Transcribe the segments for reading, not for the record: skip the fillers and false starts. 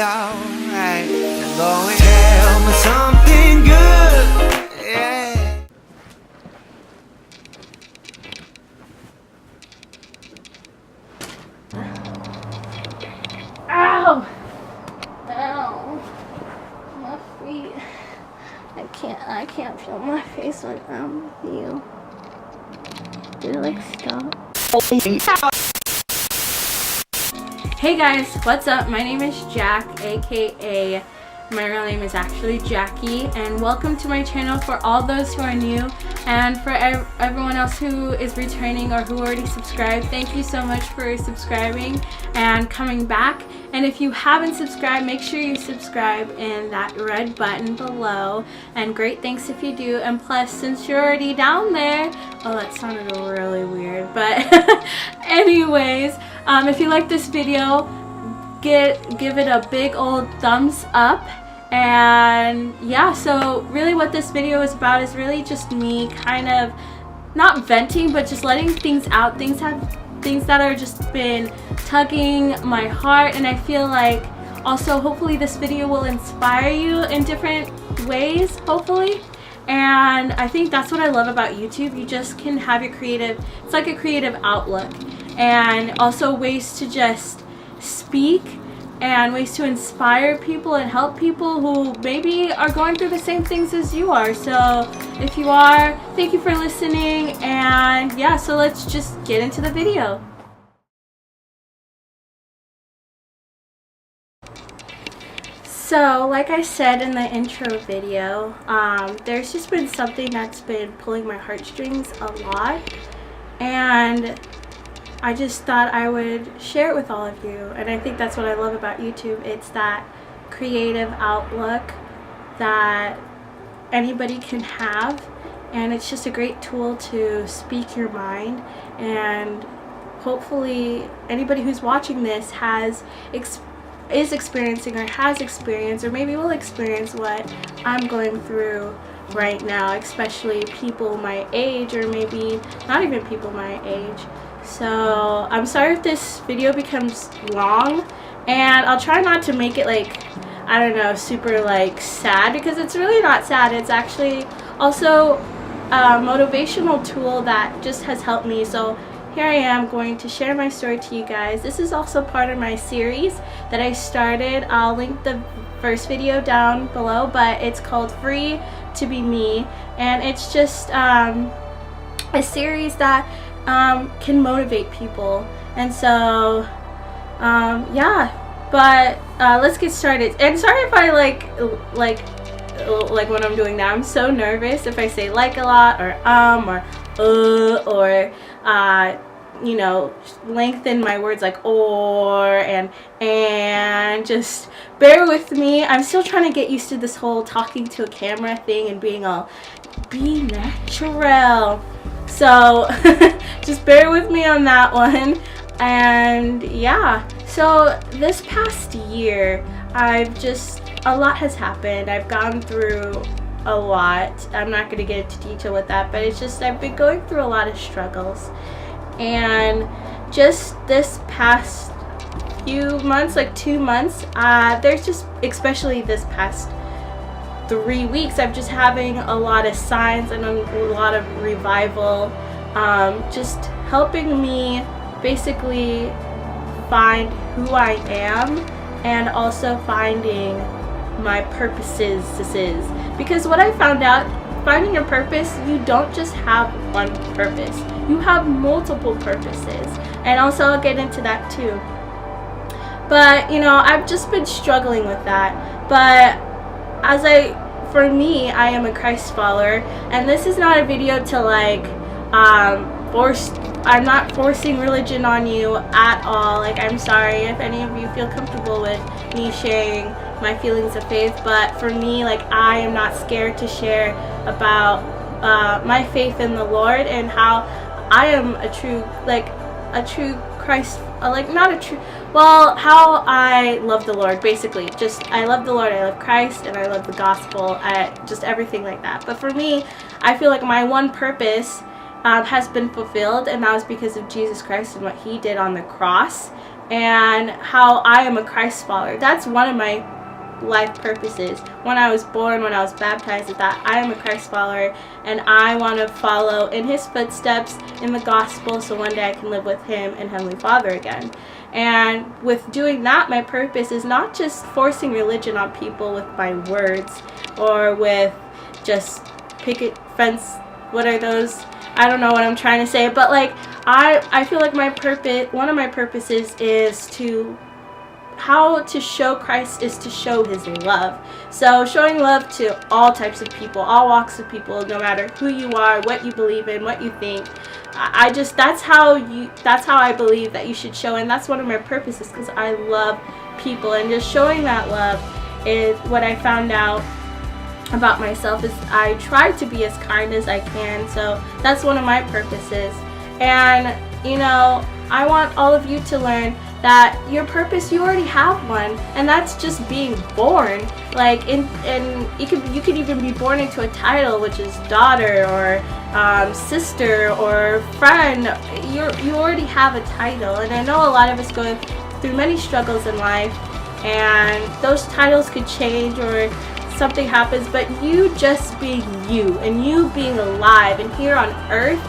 Alright, now go and tell me something good. Yeah. Ow! Ow! My feet. I can't feel my face when I'm with you. Did it like stop? Hey guys, what's up? My name is Jack, aka my real name is actually Jackie, and welcome to my channel for all those who are new and for everyone else who is returning or who already subscribed. Thank you so much for subscribing and coming back. And if you haven't subscribed, make sure you subscribe in that red button below, and great thanks if you do. And plus, since you're already down there, oh, that sounded really weird, but anyways, if you like this video, give it a big old thumbs up. And yeah, so really what this video is about is really just me kind of not venting, but just letting things out, things that are just been tugging my heart. And I feel like also hopefully this video will inspire you in different ways, hopefully. And I think that's what I love about YouTube. You just can have your creative, it's like a creative outlook, and also ways to just speak and ways to inspire people and help people who maybe are going through the same things as you are. So if you are, thank you for listening. And yeah, so let's just get into the video. So like I said in the intro video, there's just been something that's been pulling my heartstrings a lot, and I just thought I would share it with all of you. And I think that's what I love about YouTube. It's that creative outlook that anybody can have, and it's just a great tool to speak your mind. And hopefully anybody who's watching this is experiencing or has experienced or maybe will experience what I'm going through right now, especially people my age, or maybe not even people my age. So I'm sorry if this video becomes long, and I'll try not to make it like, I don't know, super like sad, because it's really not sad. It's actually also a motivational tool that just has helped me. So here I am going to share my story to you guys. This is also part of my series that I started. I'll link the first video down below, but it's called Free to Be Me, and it's just a series that can motivate people. And so yeah, but let's get started. And sorry if I like what I'm doing now. I'm so nervous if I say like a lot, or you know, lengthen my words like or and just bear with me. I'm still trying to get used to this whole talking to a camera thing and being all be natural. So just bear with me on that one. And yeah, so this past year a lot has happened. I've gone through a lot. I'm not going to get into detail with that, but it's just I've been going through a lot of struggles. And just this past few months, like 2 months, there's just, especially this past 3 weeks, I'm just having a lot of signs and a lot of revival, just helping me basically find who I am, and also finding my purposes. Because what I found out, finding your purpose, you don't just have one purpose. You have multiple purposes. And also I'll get into that too. But you know, I've just been struggling with that. But for me, I am a Christ follower, and this is not a video to like I'm not forcing religion on you at all. Like, I'm sorry if any of you feel comfortable with me sharing my feelings of faith, but for me, like, I am not scared to share about my faith in the Lord, and how I am a true Christ, how I love the Lord, basically. Just, I love the Lord, I love Christ, and I love the gospel, just everything like that. But for me, I feel like my one purpose has been fulfilled, and that was because of Jesus Christ and what he did on the cross. and how I am a Christ follower. That's one of my life purposes. When I was born, when I was baptized, is that I am a Christ follower and I want to follow in his footsteps in the gospel, so one day I can live with him and Heavenly Father again. And with doing that, my purpose is not just forcing religion on people with my words or with just picket fence, what are those? I don't know what I'm trying to say, but like I feel like my purpose, one of my purposes is to how to show Christ is to show his love. So showing love to all types of people, all walks of people, no matter who you are, what you believe in, what you think. I just, that's how I believe that you should show, and that's one of my purposes, because I love people, and just showing that love is what I found out about myself is I try to be as kind as I can. So that's one of my purposes. And you know, I want all of you to learn that your purpose, you already have one, and that's just being born. Like and you could even be born into a title, which is daughter or sister or friend. You already have a title, and I know a lot of us go through many struggles in life, and those titles could change or something happens, but you just being you and you being alive and here on earth,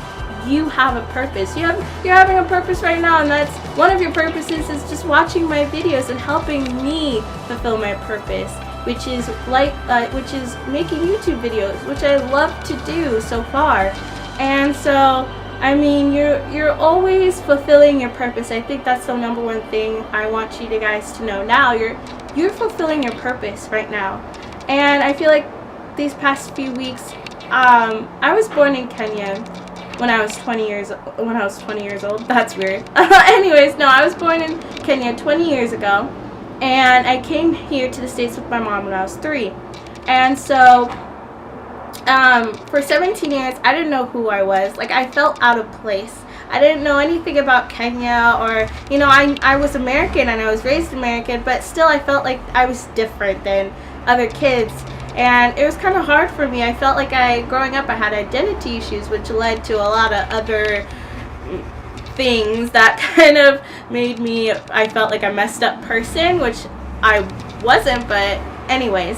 you have a purpose. You're having a purpose right now, and that's one of your purposes is just watching my videos and helping me fulfill my purpose, which is making YouTube videos, which I love to do so far. And so I mean, you're always fulfilling your purpose. I think that's the number one thing I want you guys to know now. You're fulfilling your purpose right now. And I feel like these past few weeks, I was born in Kenya when I was 20 years old. That's weird. Anyways, no, I was born in Kenya 20 years ago, and I came here to the States with my mom when I was 3. And so for 17 years, I didn't know who I was. Like, I felt out of place. I didn't know anything about Kenya, or, you know, I was American and I was raised American, but still I felt like I was different than other kids. And it was kind of hard for me. I felt like growing up, I had identity issues, which led to a lot of other things that kind of made me, I felt like a messed up person, which I wasn't, but anyways.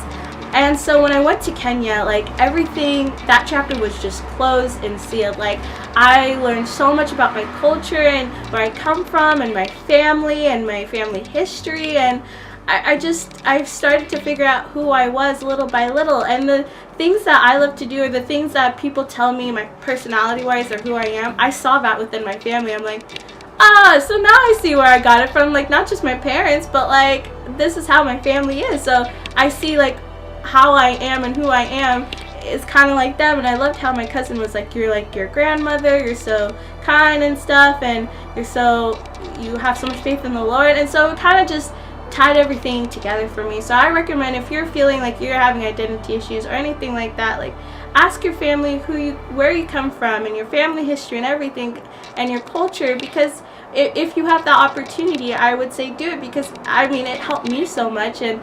And so when I went to Kenya, like, everything, that chapter was just closed and sealed. Like, I learned so much about my culture and where I come from and my family history, and I started to figure out who I was little by little, and the things that I love to do, or the things that people tell me my personality wise or who I am, I saw that within my family. I'm like, so now I see where I got it from, like, not just my parents, but like, this is how my family is. So I see like how I am and who I am is kind of like them. And I loved how my cousin was like your grandmother, you're so kind and stuff, and you have so much faith in the Lord. And so it kind of just tied everything together for me. So I recommend, if you're feeling like you're having identity issues or anything like that, like, ask your family where you come from and your family history and everything and your culture, because if you have that opportunity, I would say do it, because I mean, it helped me so much. And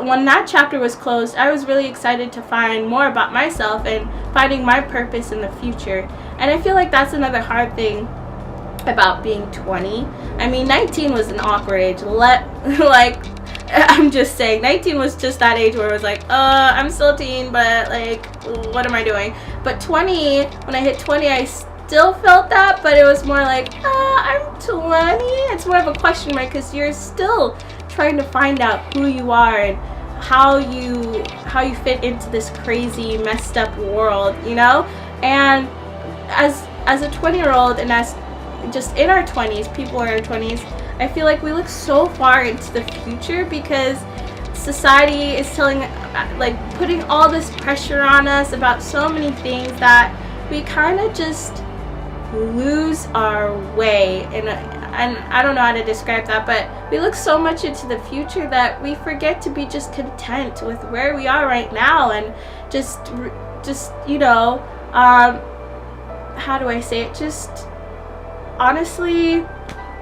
when that chapter was closed, I was really excited to find more about myself and finding my purpose in the future. And I feel like that's another hard thing about being 20. I mean, 19 was an awkward age. Like, I'm just saying, 19 was just that age where it was like, I'm still a teen, but like, what am I doing? But 20, when I hit 20, I still felt that, but it was more like, I'm 20. It's more of a question mark, because you're still trying to find out who you are and how you fit into this crazy, messed up world, you know? And as a 20-year-old, and as just in our 20s, people in our 20s, I feel like we look so far into the future, because society is putting all this pressure on us about so many things that we kind of just lose our way. And I don't know how to describe that, but we look so much into the future that we forget to be just content with where we are right now, and just you know, how do I say it? Just honestly,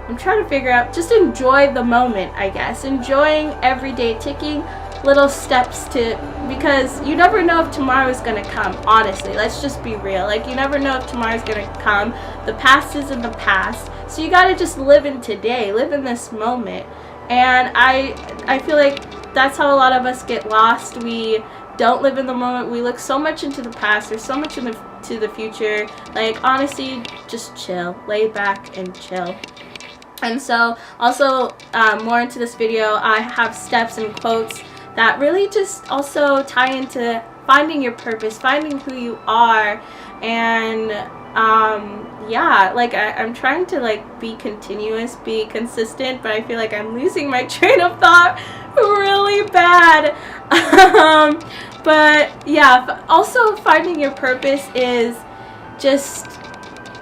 I'm trying to figure out, just enjoy the moment, I guess. Enjoying every day, taking little steps to, because you never know if tomorrow is going to come. Honestly, let's just be real. Like, you never know if tomorrow is going to come. The past is in the past, so you got to just live in today, live in this moment. And I feel like that's how a lot of us get lost. We don't live in the moment. We look so much into the past. There's so much into the future. Like, honestly, just chill, lay back and chill. And so also more into this video, I have steps and quotes that really just also tie into finding your purpose, finding who you are. And yeah, like I'm trying to like be continuous, be consistent, but I feel like I'm losing my train of thought really bad. But yeah, also finding your purpose is just,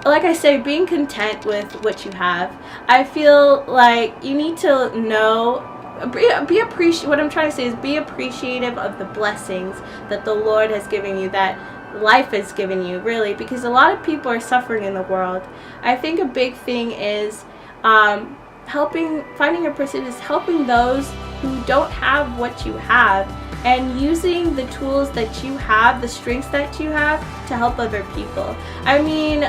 like I say, being content with what you have. I feel like you need to know, what I'm trying to say is be appreciative of the blessings that the Lord has given you, that life has given you, really, because a lot of people are suffering in the world. I think a big thing is finding your purpose is helping those who don't have what you have, and using the tools that you have, the strengths that you have, to help other people. I mean,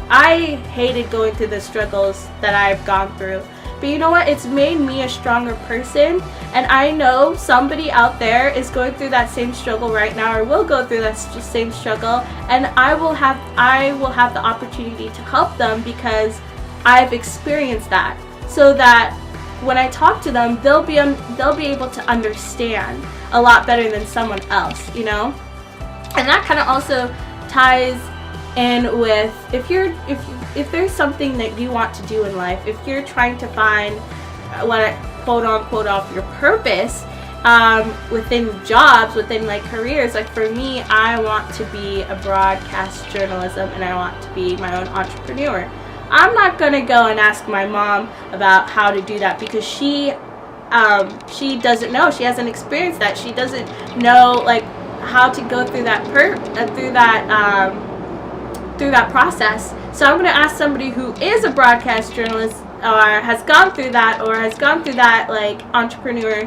I hated going through the struggles that I've gone through, but you know what? It's made me a stronger person, and I know somebody out there is going through that same struggle right now, or will go through that same struggle, and I will have the opportunity to help them because I've experienced that, so that when I talk to them, they'll be able to understand a lot better than someone else, you know? And that kind of also ties in with if there's something that you want to do in life, if you're trying to find what quote unquote off your purpose within jobs, within like careers. Like for me, I want to be a broadcast journalism, and I want to be my own entrepreneur. I'm not gonna go and ask my mom about how to do that, because she doesn't know. She hasn't experienced that. She doesn't know like how to go through that through that process. So I'm going to ask somebody who is a broadcast journalist, or has gone through that like entrepreneur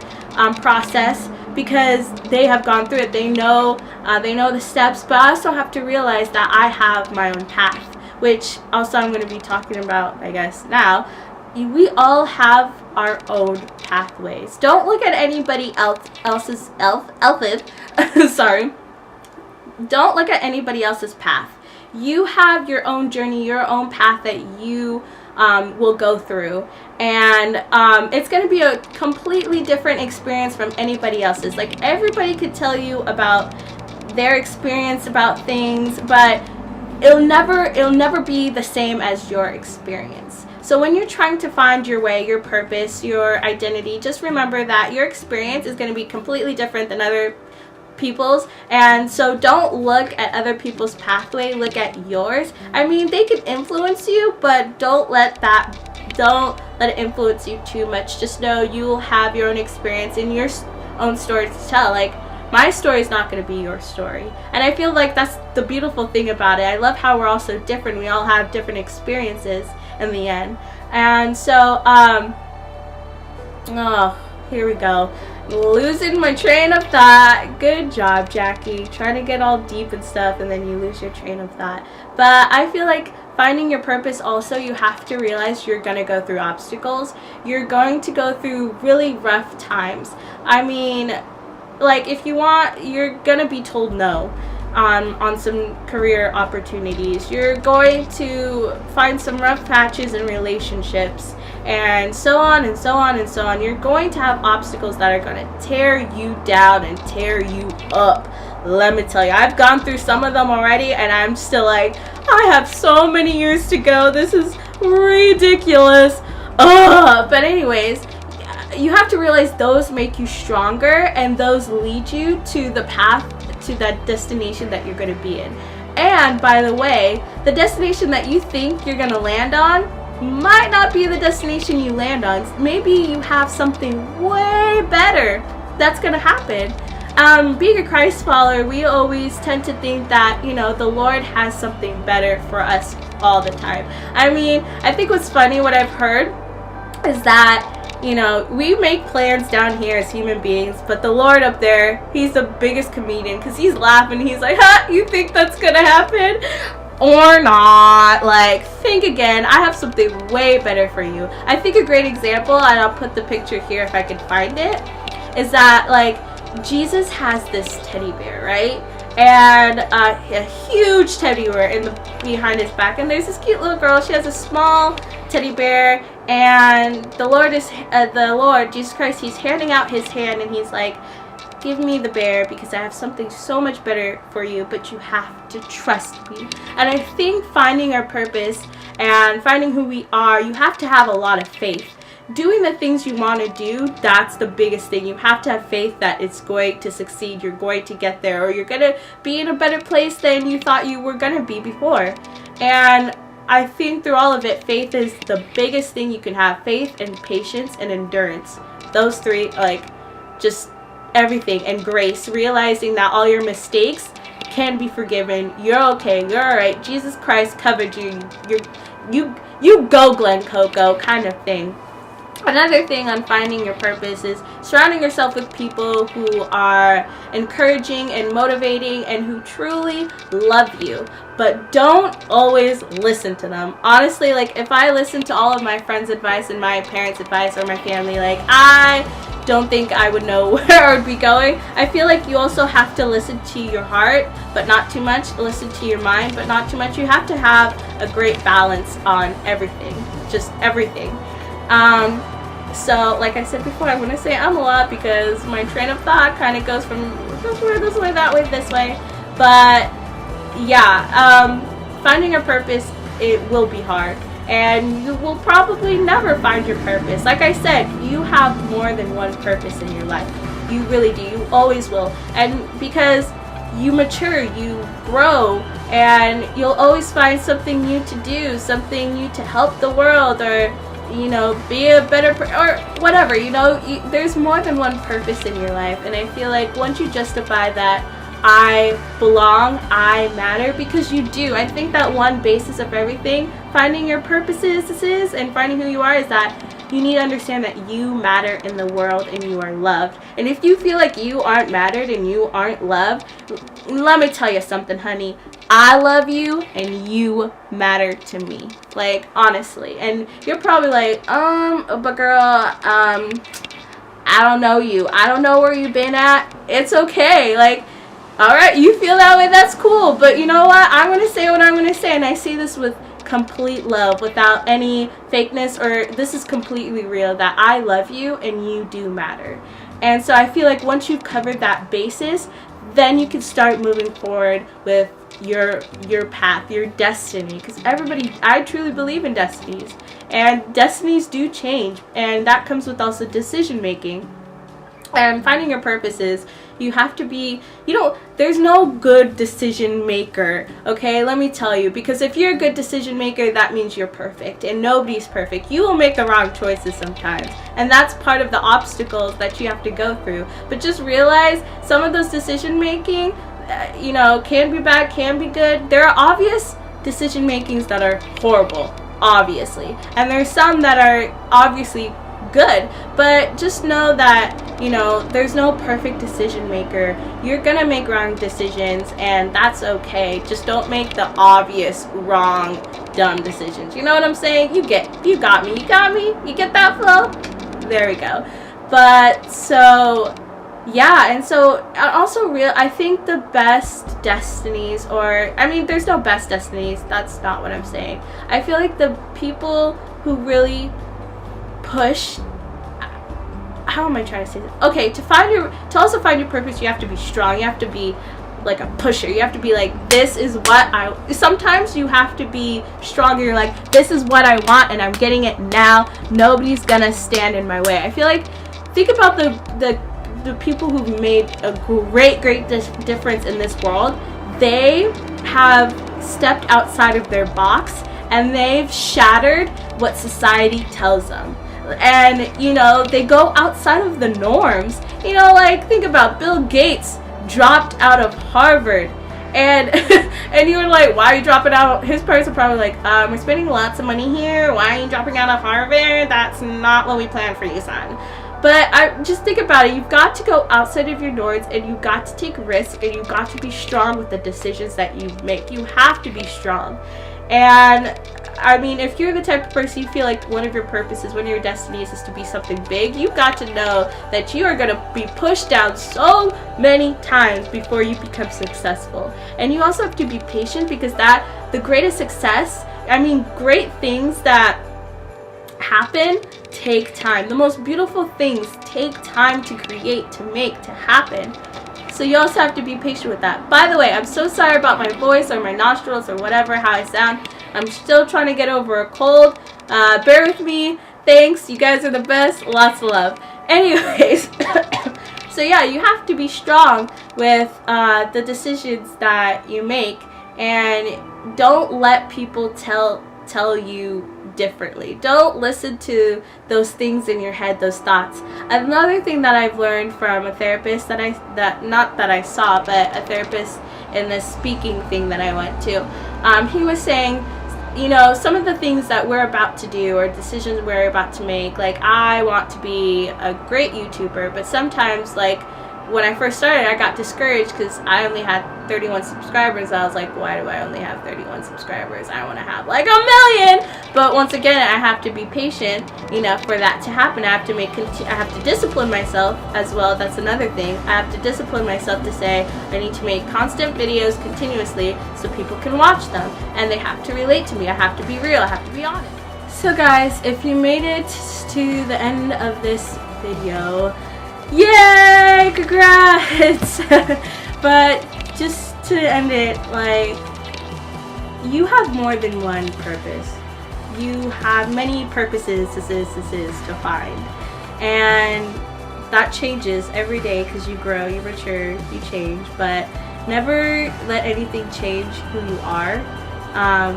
process, because they have gone through it. They know the steps. But I also have to realize that I have my own path, which also I'm going to be talking about, I guess, now. We all have our own pathways. Don't look at anybody else's sorry. Don't look at anybody else's path. You have your own journey, your own path that you will go through, and it's going to be a completely different experience from anybody else's. Like, everybody could tell you about their experience about things, but it'll never be the same as your experience. So when you're trying to find your way, your purpose, your identity, just remember that your experience is going to be completely different than other people's. And so don't look at other people's pathway, look at yours. I mean, they can influence you, but don't let it influence you too much. Just know you'll have your own experience and your own story to tell. Like, my story is not going to be your story, and I feel like that's the beautiful thing about it. I love how we're all so different. We all have different experiences in the end. And so here we go, losing my train of thought. Good job, Jackie, trying to get all deep and stuff, and then you lose your train of thought. But I feel like finding your purpose, also, you have to realize you're going to go through obstacles. You're going to go through really rough times. I mean, like, if you want, you're going to be told no on some career opportunities. You're going to find some rough patches in relationships, and so on and so on and so on. You're going to have obstacles that are going to tear you down and tear you up. Let me tell you, I've gone through some of them already, and I'm still like, I have so many years to go. This is ridiculous. But anyways, you have to realize those make you stronger, and those lead you to the path, to that destination that you're going to be in. And by the way, the destination that you think you're going to land on might not be the destination you land on. Maybe you have something way better that's going to happen. Being a Christ follower, we always tend to think that, you know, the Lord has something better for us all the time. I mean, I think what's funny, what I've heard, is that, you know, we make plans down here as human beings, but the Lord up there, he's the biggest comedian because he's laughing. He's like, huh, you think that's gonna happen? Or not. Like, think again. I have something way better for you. I think a great example, and I'll put the picture here if I can find it, is that, like, Jesus has this teddy bear, right? And a huge teddy bear behind his back, and there's this cute little girl. She has a small teddy bear, and the Lord Jesus Christ, he's handing out his hand, and he's like, give me the bear because I have something so much better for you, but you have to trust me. And I think finding our purpose and finding who we are, you have to have a lot of faith. Doing the things you want to do, that's the biggest thing. You have to have faith that it's going to succeed, you're going to get there, or you're going to be in a better place than you thought you were going to be before. And I think through all of it, faith is the biggest thing you can have. Faith and patience and endurance. Those three, like, just everything. And grace, realizing that all your mistakes can be forgiven. You're okay, you're alright. Jesus Christ covered you. You go, Glen Coco, kind of thing. Another thing on finding your purpose is surrounding yourself with people who are encouraging and motivating and who truly love you. But don't always listen to them. Honestly, like, if I listen to all of my friends' advice and my parents' advice or my family, like, I don't think I would know where I would be going. I feel like you also have to listen to your heart, but not too much. Listen to your mind, but not too much. You have to have a great balance on everything. Just everything. So, like I said before, I'm going to say a lot because my train of thought kind of goes from this way, that way, this way. But, yeah, finding your purpose, it will be hard. And you will probably never find your purpose. Like I said, you have more than one purpose in your life. You really do. You always will. And because you mature, you grow, and you'll always find something new to do, something new to help the world, or, you know, be a better or whatever, you know, there's more than one purpose in your life. And I feel like once you justify that I belong, I matter, because you do. I think that one basis of everything, finding your purposes and finding who you are, is that you need to understand that you matter in the world and you are loved. And if you feel like you aren't mattered and you aren't loved, let me tell you something, honey. I love you and you matter to me. Like, honestly. And you're probably like, but girl, I don't know you. I don't know where you've been at. It's okay. Like, alright, you feel that way, that's cool. But you know what? I'm going to say what I'm going to say. And I say this with complete love, without any fakeness, or this is completely real, that I love you and you do matter. And so I feel like once you've covered that basis, then you can start moving forward with your path, your destiny, because I truly believe in destinies, and destinies do change, and that comes with also decision making. And finding your purpose is, you have to be, there's no good decision maker, okay? Let me tell you, because if you're a good decision maker, that means you're perfect, and nobody's perfect. You will make the wrong choices sometimes, and that's part of the obstacles that you have to go through. But just realize some of those decision making, can be bad, can be good. There are obvious decision makings that are horrible, obviously, and there's some that are obviously good, but just know that there's no perfect decision maker. You're gonna make wrong decisions, and that's okay. Just don't make the obvious wrong dumb decisions. You know what I'm saying? You got me, you get that flow? There we go. But so yeah, and so also I think the best destinies, there's no best destinies, that's not what I'm saying. I feel like the people who really push, how am I trying to say this? Okay, to also find your purpose, you have to be strong. You have to be like a pusher. You have to be like, this is what sometimes you have to be strong. You're like, this is what I want and I'm getting it now. Nobody's gonna stand in my way. I feel like, think about the people who've made a great difference in this world. They have stepped outside of their box and they've shattered what society tells them. And they go outside of the norms. Like, think about Bill Gates dropped out of Harvard, And and you were like, why are you dropping out? His parents are probably like, we're spending lots of money here. Why are you dropping out of Harvard? That's not what we planned for you, son. But I just think about it. You've got to go outside of your doors, and you've got to take risks, and you've got to be strong with the decisions that you make. You have to be strong. And I mean, if you're the type of person you feel like one of your purposes, one of your destinies is to be something big, you've got to know that you are going to be pushed down so many times before you become successful. And you also have to be patient, because the greatest success, I mean, great things that happen take time. The most beautiful things take time to create, to make, to happen. So you also have to be patient with that. By the way, I'm so sorry about my voice or my nostrils or whatever, how I sound. I'm still trying to get over a cold. Bear with me. Thanks. You guys are the best. Lots of love. Anyways, so yeah, you have to be strong with the decisions that you make, and don't let people tell you differently. Don't listen to those things in your head, those thoughts. Another thing that I've learned from a therapist not that I saw, but a therapist in this speaking thing that I went to, he was saying, you know, some of the things that we're about to do or decisions we're about to make, like I want to be a great YouTuber, but sometimes, like when I first started, I got discouraged because I only had 31 subscribers. I was like, why do I only have 31 subscribers? I want to have like 1,000,000. But once again, I have to be patient, you know, for that to happen. I have to discipline myself as well. That's another thing. I have to discipline myself to say I need to make constant videos continuously so people can watch them, and they have to relate to me. I have to be real. I have to be honest. So guys, if you made it to the end of this video, yay, congrats. But just to end it, like, you have more than one purpose. You have many purposes to find, and that changes every day because you grow, you mature, you change. But never let anything change who you are,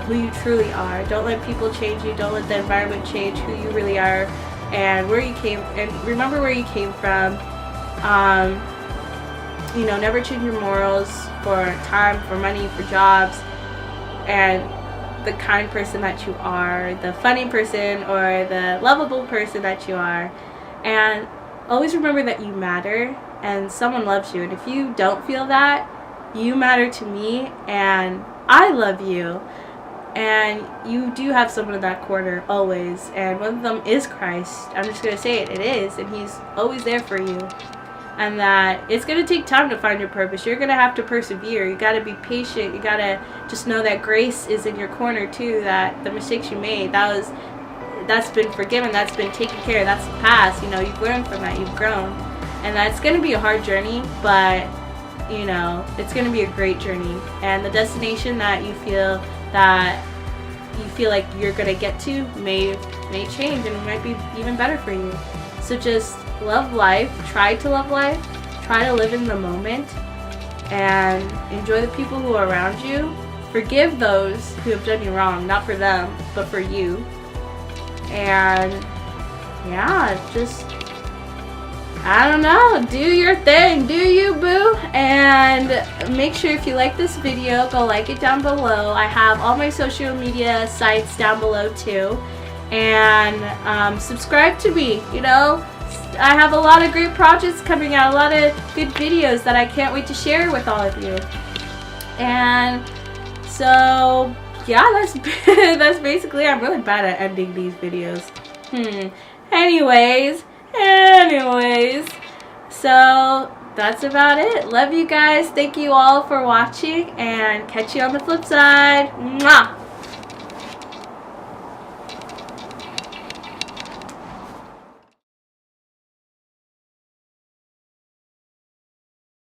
who you truly are. Don't let people change you. Don't let the environment change who you really are and where you came, and remember where you came from. You know, never change your morals for time, for money, for jobs, and the kind person that you are, the funny person or the lovable person that you are. And always remember that you matter and someone loves you. And if you don't feel that, you matter to me and I love you. And you do have someone in that corner always, and one of them is Christ. I'm just going to say it, it is, and he's always there for you. And that it's going to take time to find your purpose. You're going to have to persevere. You got to be patient. You got to just know that grace is in your corner too, that the mistakes you made, that's been forgiven, that's been taken care of, that's the past. You know, you've learned from that, you've grown. And that's going to be a hard journey, but you know, it's going to be a great journey. And the destination that you feel like you're going to get to may change, and it might be even better for you. So just love life, try to love life, try to live in the moment, and enjoy the people who are around you. Forgive those who have done you wrong, not for them, but for you. And yeah, just, I don't know, do your thing, do you, boo. And make sure if you like this video, go like it down below. I have all my social media sites down below too. And subscribe to me, you know. I have a lot of great projects coming out, a lot of good videos that I can't wait to share with all of you. And so yeah, that's basically, I'm really bad at ending these videos. Anyways, so that's about it. Love you guys. Thank you all for watching, and catch you on the flip side. Mwah!